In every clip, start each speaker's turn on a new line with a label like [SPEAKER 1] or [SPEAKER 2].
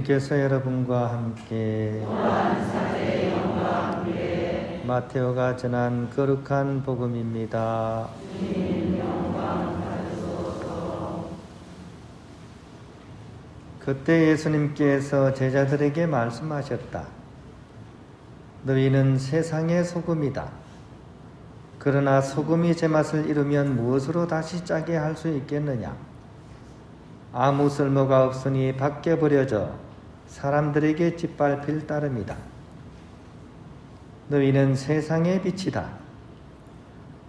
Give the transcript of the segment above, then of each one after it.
[SPEAKER 1] 주님께서 여러분과 함께 마테오가 전한 거룩한 복음입니다. 그때 예수님께서 제자들에게 말씀하셨다. 너희는 세상의 소금이다. 그러나 소금이 제맛을 잃으면 무엇으로 다시 짜게 할 수 있겠느냐? 아무 쓸모가 없으니 밖에 버려져 사람들에게 짓밟힐 따름이다. 너희는 세상의 빛이다.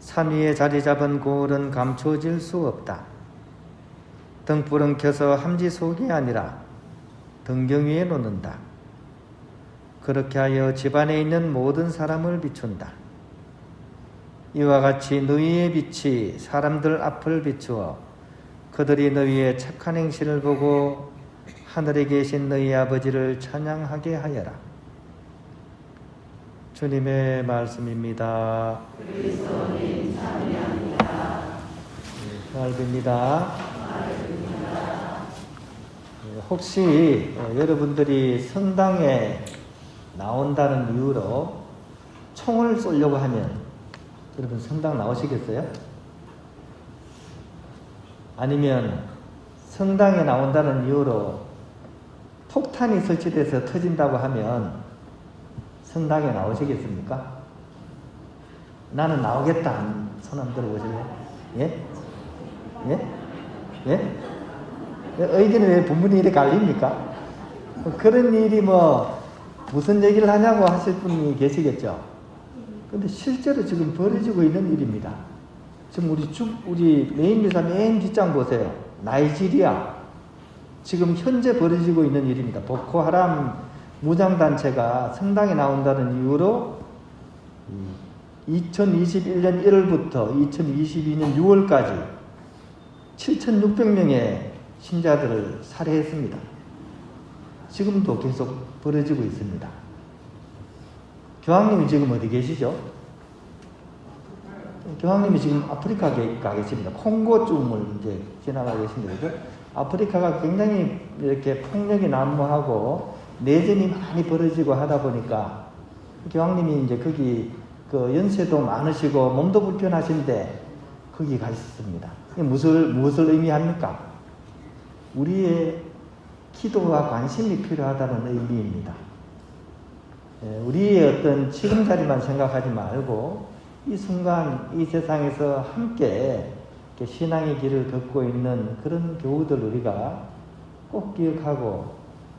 [SPEAKER 1] 산 위에 자리 잡은 고을은 감춰질 수 없다. 등불은 켜서 함지 속이 아니라 등경 위에 놓는다. 그렇게 하여 집안에 있는 모든 사람을 비춘다. 이와 같이 너희의 빛이 사람들 앞을 비추어 그들이 너희의 착한 행실을 보고 하늘에 계신 너희 아버지를 찬양하게 하여라. 주님의 말씀입니다.
[SPEAKER 2] 그리스도님 찬양합니다.
[SPEAKER 1] 잘 뵙니다. 혹시 여러분들이 성당에 나온다는 이유로 총을 쏘려고 하면 여러분 성당 나오시겠어요? 아니면 성당에 나온다는 이유로 폭탄이 설치돼서 터진다고 하면 성당에 나오시겠습니까? 나는 나오겠다. 손 한번 들어보실래요? 예? 예? 예? 의견이 왜 분분히 이렇게 갈립니까? 그런 일이 무슨 얘기를 하냐고 하실 분이 계시겠죠? 근데 실제로 지금 벌어지고 있는 일입니다. 지금 우리 메인 미사 맨 뒷장 보세요. 나이지리아. 지금 현재 벌어지고 있는 일입니다. 보코하람 무장단체가 성당에 나온다는 이유로 2021년 1월부터 2022년 6월까지 7,600명의 신자들을 살해했습니다. 지금도 계속 벌어지고 있습니다. 교황님이 지금 어디 계시죠? 교황님이 지금 아프리카 가 계십니다. 콩고 쪽을 이제 지나가 계십니다. 아프리카가 굉장히 이렇게 폭력이 난무하고 내전이 많이 벌어지고 하다 보니까 교황님이 이제 거기 연세도 많으시고 몸도 불편하신데 거기 가셨습니다. 무엇을 의미합니까? 우리의 기도와 관심이 필요하다는 의미입니다. 우리의 어떤 지금 자리만 생각하지 말고 이 순간 이 세상에서 함께 신앙의 길을 걷고 있는 그런 교우들 우리가 꼭 기억하고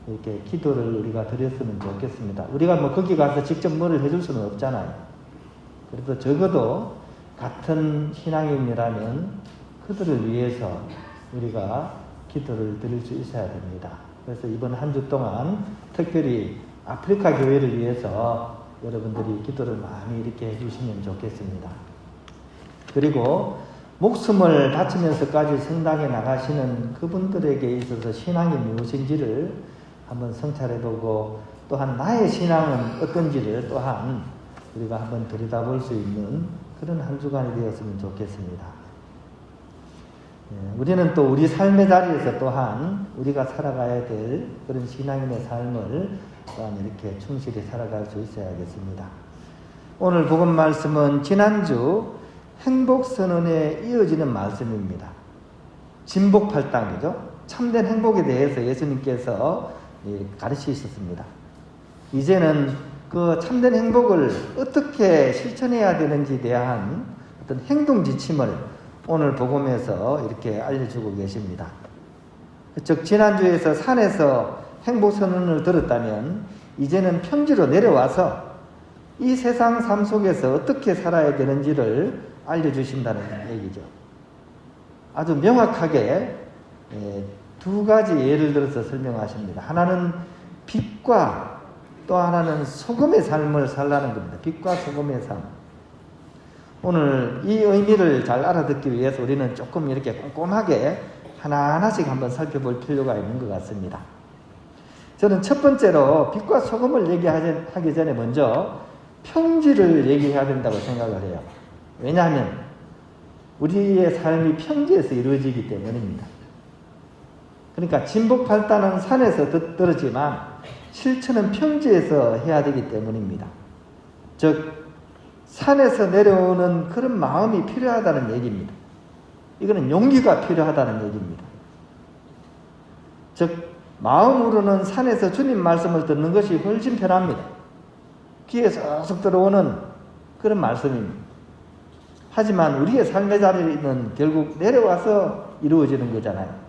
[SPEAKER 1] 이렇게 기도를 우리가 드렸으면 좋겠습니다. 우리가 거기 가서 직접 뭐를 해줄 수는 없잖아요. 그래도 적어도 같은 신앙인이라면 그들을 위해서 우리가 기도를 드릴 수 있어야 됩니다. 그래서 이번 한 주 동안 특별히 아프리카 교회를 위해서 여러분들이 기도를 많이 이렇게 해주시면 좋겠습니다. 그리고 목숨을 바치면서까지 성당에 나가시는 그분들에게 있어서 신앙이 무엇인지를 한번 성찰해보고 또한 나의 신앙은 어떤지를 또한 우리가 한번 들여다볼 수 있는 그런 한 주간이 되었으면 좋겠습니다. 우리는 또 우리 삶의 자리에서 또한 우리가 살아가야 될 그런 신앙인의 삶을 또한 이렇게 충실히 살아갈 수 있어야겠습니다. 오늘 복음 말씀은 지난주 행복선언에 이어지는 말씀입니다. 진복팔당이죠. 참된 행복에 대해서 예수님께서 가르치셨습니다. 이제는 그 참된 행복을 어떻게 실천해야 되는지에 대한 어떤 행동 지침을 오늘 복음에서 이렇게 알려주고 계십니다. 즉 지난주에서 산에서 행복선언을 들었다면 이제는 평지로 내려와서 이 세상 삶 속에서 어떻게 살아야 되는지를 알려주신다는 얘기죠. 아주 명확하게 두 가지 예를 들어서 설명하십니다. 하나는 빛과 또 하나는 소금의 삶을 살라는 겁니다. 빛과 소금의 삶. 오늘 이 의미를 잘 알아듣기 위해서 우리는 조금 이렇게 꼼꼼하게 하나하나씩 한번 살펴볼 필요가 있는 것 같습니다. 저는 첫 번째로 빛과 소금을 얘기하기 전에 먼저 평지를 얘기해야 된다고 생각을 해요. 왜냐하면 우리의 삶이 평지에서 이루어지기 때문입니다. 그러니까 진복 발단은 산에서 떨어지만 실천은 평지에서 해야 되기 때문입니다. 즉 산에서 내려오는 그런 마음이 필요하다는 얘기입니다. 이거는 용기가 필요하다는 얘기입니다. 즉 마음으로는 산에서 주님 말씀을 듣는 것이 훨씬 편합니다. 귀에 쏙쏙 들어오는 그런 말씀입니다. 하지만 우리의 삶의 자리는 결국 내려와서 이루어지는 거잖아요.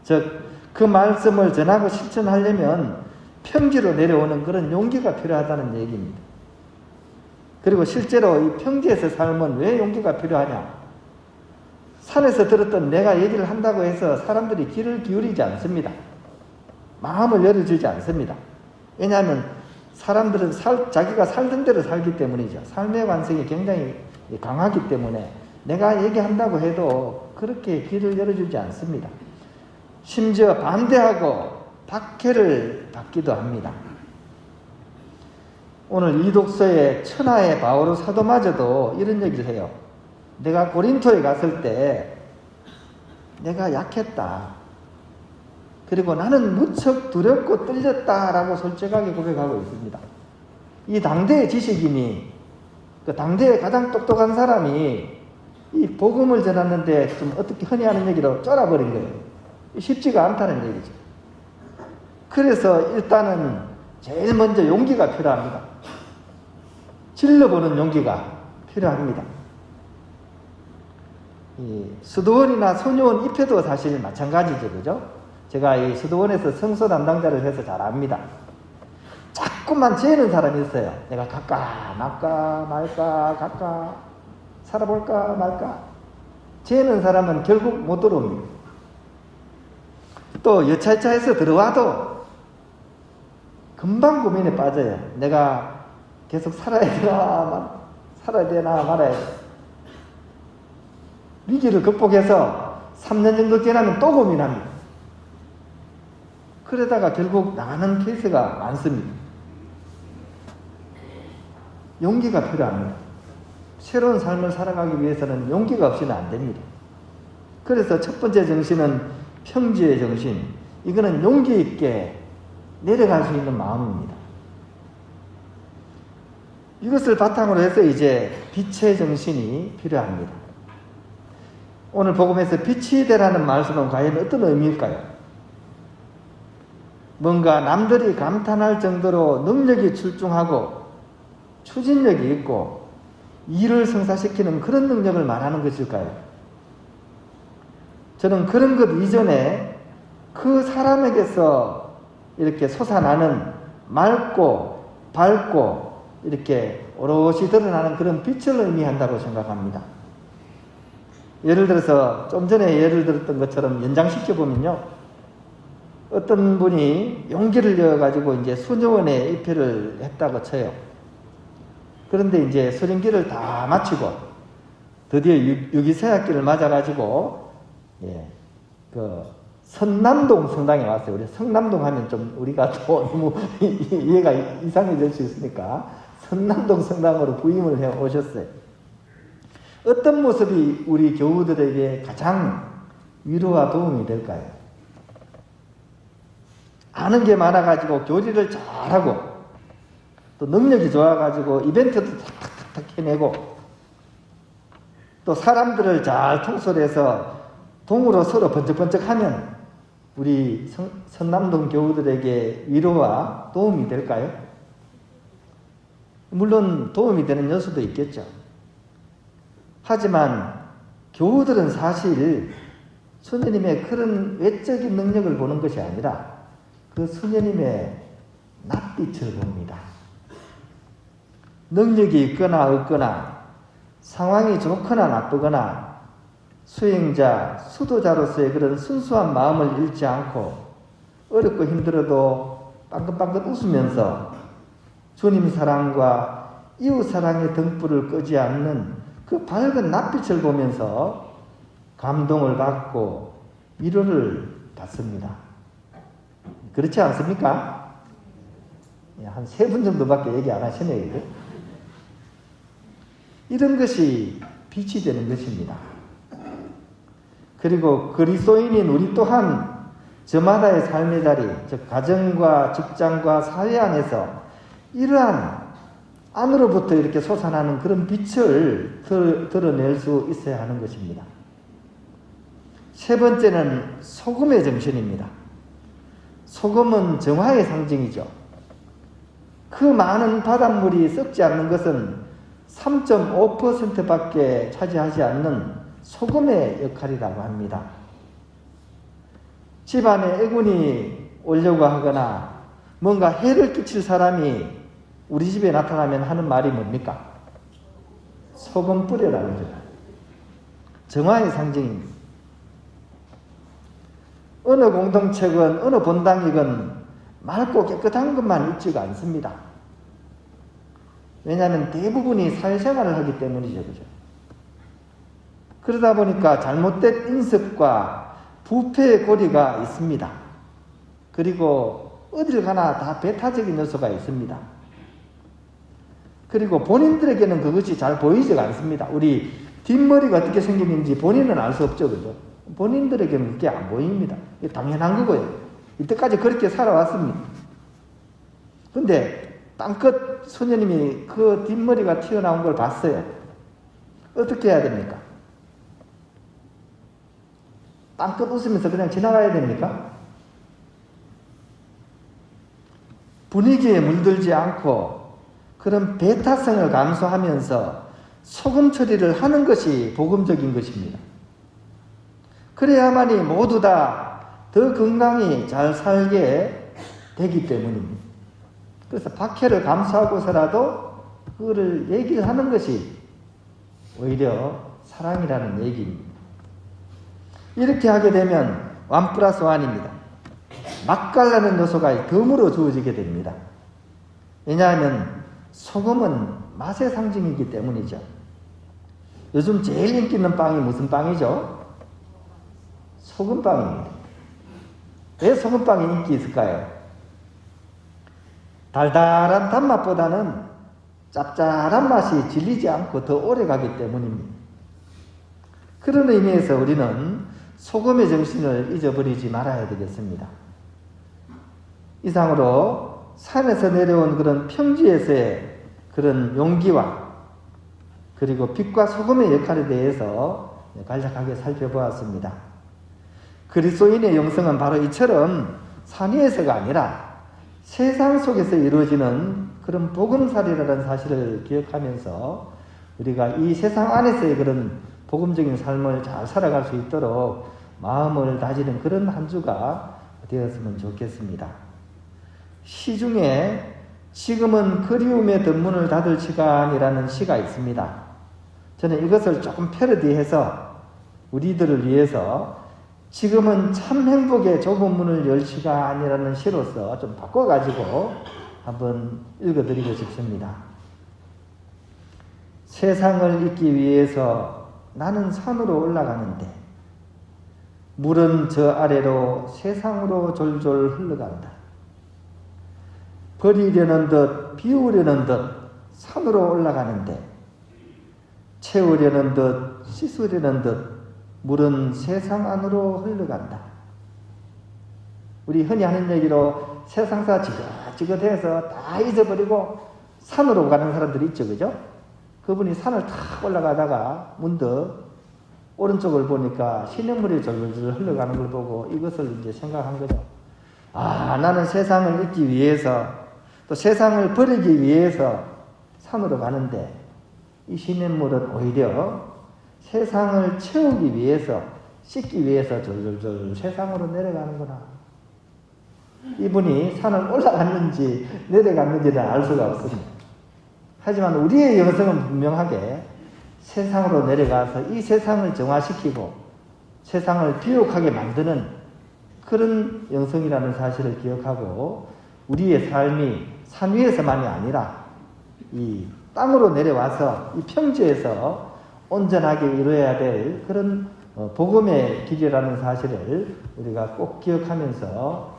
[SPEAKER 1] 즉 그 말씀을 전하고 실천하려면 평지로 내려오는 그런 용기가 필요하다는 얘기입니다. 그리고 실제로 이 평지에서 삶은 왜 용기가 필요하냐? 산에서 들었던 내가 얘기를 한다고 해서 사람들이 귀를 기울이지 않습니다. 마음을 열어주지 않습니다. 왜냐하면 사람들은 자기가 살던 대로 살기 때문이죠. 삶의 관성이 굉장히 강하기 때문에 내가 얘기한다고 해도 그렇게 귀를 열어주지 않습니다. 심지어 반대하고 박해를 받기도 합니다. 오늘 이 독서의 천하의 바오로 사도마저도 이런 얘기를 해요. 내가 고린토에 갔을 때 내가 약했다. 그리고 나는 무척 두렵고 떨렸다라고 솔직하게 고백하고 있습니다. 이 당대의 지식인이, 그 당대의 가장 똑똑한 사람이 이 복음을 전하는데 좀 어떻게 흔히 하는 얘기로 쫄아버린 거예요. 쉽지가 않다는 얘기죠. 그래서 일단은 제일 먼저 용기가 필요합니다. 질러보는 용기가 필요합니다. 이 수도원이나 소녀원 입회도 사실 마찬가지죠. 그죠? 제가 이 수도원에서 성서 담당자를 해서 잘 압니다. 자꾸만 재는 사람이 있어요. 내가 갈까 말까 갈까 살아볼까 말까. 재는 사람은 결국 못 들어옵니다. 또 여차여차해서 들어와도 금방 고민에 빠져요. 내가 계속 살아야 되나 말아야 돼. 위기를 극복해서 3년 정도 지나면 또 고민합니다. 그러다가 결국 나가는 케이스가 많습니다. 용기가 필요합니다. 새로운 삶을 살아가기 위해서는 용기가 없이는 안 됩니다. 그래서 첫 번째 정신은 평지의 정신. 이거는 용기 있게 내려갈 수 있는 마음입니다. 이것을 바탕으로 해서 이제 빛의 정신이 필요합니다. 오늘 복음에서 빛이 되라는 말씀은 과연 어떤 의미일까요? 뭔가 남들이 감탄할 정도로 능력이 출중하고 추진력이 있고 일을 성사시키는 그런 능력을 말하는 것일까요? 저는 그런 것 이전에 그 사람에게서 이렇게 솟아나는 맑고 밝고 이렇게 오롯이 드러나는 그런 빛을 의미한다고 생각합니다. 예를 들어서 좀 전에 예를 들었던 것처럼 연장시켜보면요. 어떤 분이 용기를 내어가지고 이제 수녀원에 입회를 했다고 쳐요. 그런데 이제 수련기를 다 마치고 드디어 유기세학기를 맞아가지고 그 선남동 성당에 왔어요. 우리 성남동 하면 좀 우리가 또 너무 이해가 이상해질 수 있으니까 선남동 성당으로 부임을 해 오셨어요. 어떤 모습이 우리 교우들에게 가장 위로와 도움이 될까요? 아는 게 많아가지고 교리를 잘하고 또 능력이 좋아가지고 이벤트도 탁탁탁 해내고 또 사람들을 잘 통솔해서 동으로 서로 번쩍번쩍하면 우리 선남동 교우들에게 위로와 도움이 될까요? 물론 도움이 되는 요소도 있겠죠. 하지만 교우들은 사실 수녀님의 그런 외적인 능력을 보는 것이 아니라 그 수녀님의 낯빛을 봅니다. 능력이 있거나 없거나 상황이 좋거나 나쁘거나 수행자, 수도자로서의 그런 순수한 마음을 잃지 않고 어렵고 힘들어도 빵긋빵긋 웃으면서 주님 사랑과 이웃 사랑의 등불을 끄지 않는 그 밝은 낯빛을 보면서 감동을 받고 위로를 받습니다. 그렇지 않습니까? 한 3분 정도밖에 얘기 안 하시네요. 이런 것이 빛이 되는 것입니다. 그리고 그리스도인인 우리 또한 저마다의 삶의 자리, 즉 가정과 직장과 사회 안에서 이러한 안으로부터 이렇게 솟아나는 그런 빛을 드러낼 수 있어야 하는 것입니다. 세 번째는 소금의 정신입니다. 소금은 정화의 상징이죠. 그 많은 바닷물이 썩지 않는 것은 3.5%밖에 차지하지 않는 소금의 역할이라고 합니다. 집안에 애군이 오려고 하거나 뭔가 해를 끼칠 사람이 우리 집에 나타나면 하는 말이 뭡니까? 소금 뿌려라는 거죠. 정화의 상징입니다. 어느 공동체건 어느 본당이건 맑고 깨끗한 것만 있지가 않습니다. 왜냐하면 대부분이 사회생활을 하기 때문이죠. 그죠? 그러다 보니까 잘못된 인습과 부패의 고리가 있습니다. 그리고 어딜 가나 다 배타적인 요소가 있습니다. 그리고 본인들에게는 그것이 잘 보이지가 않습니다. 우리 뒷머리가 어떻게 생겼는지 본인은 알 수 없죠. 그죠? 본인들에게는 그게 안 보입니다. 이게 당연한 거고요. 이때까지 그렇게 살아왔습니다. 근데 땅끝 소녀님이 그 뒷머리가 튀어나온 걸 봤어요. 어떻게 해야 됩니까? 땅끝 웃으면서 그냥 지나가야 됩니까? 분위기에 물들지 않고 그런 배타성을 감수하면서 소금 처리를 하는 것이 복음적인 것입니다. 그래야만이 모두 다 더 건강히 잘 살게 되기 때문입니다. 그래서 박해를 감수하고서라도 그거를 얘기를 하는 것이 오히려 사랑이라는 얘기입니다. 이렇게 하게 되면 1+1입니다. 맛깔나는 요소가 덤으로 주어지게 됩니다. 왜냐하면 소금은 맛의 상징이기 때문이죠. 요즘 제일 인기 있는 빵이 무슨 빵이죠? 소금빵입니다. 왜 소금빵이 인기 있을까요? 달달한 단맛보다는 짭짤한 맛이 질리지 않고 더 오래 가기 때문입니다. 그런 의미에서 우리는 소금의 정신을 잊어버리지 말아야 되겠습니다. 이상으로 산에서 내려온 그런 평지에서의 그런 용기와 그리고 빛과 소금의 역할에 대해서 간략하게 살펴보았습니다. 그리스도인의 영성은 바로 이처럼 산 위에서가 아니라 세상 속에서 이루어지는 그런 복음살이라는 사실을 기억하면서 우리가 이 세상 안에서의 그런 복음적인 삶을 잘 살아갈 수 있도록 마음을 다지는 그런 한 주가 되었으면 좋겠습니다. 시중에 지금은 그리움의 덧문을 닫을 시간이라는 시가 있습니다. 저는 이것을 조금 패러디해서 우리들을 위해서 지금은 참 행복의 좁은 문을 열 시간이라는 시로서 좀 바꿔가지고 한번 읽어드리고 싶습니다. 세상을 잊기 위해서 나는 산으로 올라가는데 물은 저 아래로 세상으로 졸졸 흘러간다. 버리려는 듯 비우려는 듯 산으로 올라가는데 채우려는 듯 씻으려는 듯 물은 세상 안으로 흘러간다. 우리 흔히 하는 얘기로 세상사 지긋지긋해서 다 잊어버리고 산으로 가는 사람들이 있죠. 그죠? 그분이 산을 탁 올라가다가 문득 오른쪽을 보니까 시냇물이 졸졸 흘러가는 걸 보고 이것을 이제 생각한 거죠. 아, 나는 세상을 잊기 위해서 또 세상을 버리기 위해서 산으로 가는데 이 시냇물은 오히려 세상을 채우기 위해서 씻기 위해서 졸졸졸 세상으로 내려가는구나. 이분이 산을 올라갔는지 내려갔는지는 알 수가 없습니다. 하지만 우리의 영성은 분명하게 세상으로 내려가서 이 세상을 정화시키고 세상을 비옥하게 만드는 그런 영성이라는 사실을 기억하고 우리의 삶이 산 위에서만이 아니라 이 땅으로 내려와서 이 평지에서 온전하게 이루어야 될 그런 복음의 길이라는 사실을 우리가 꼭 기억하면서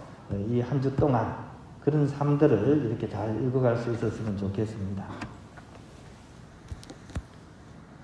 [SPEAKER 1] 이 한 주 동안 그런 삶들을 이렇게 잘 읽어갈 수 있었으면 좋겠습니다.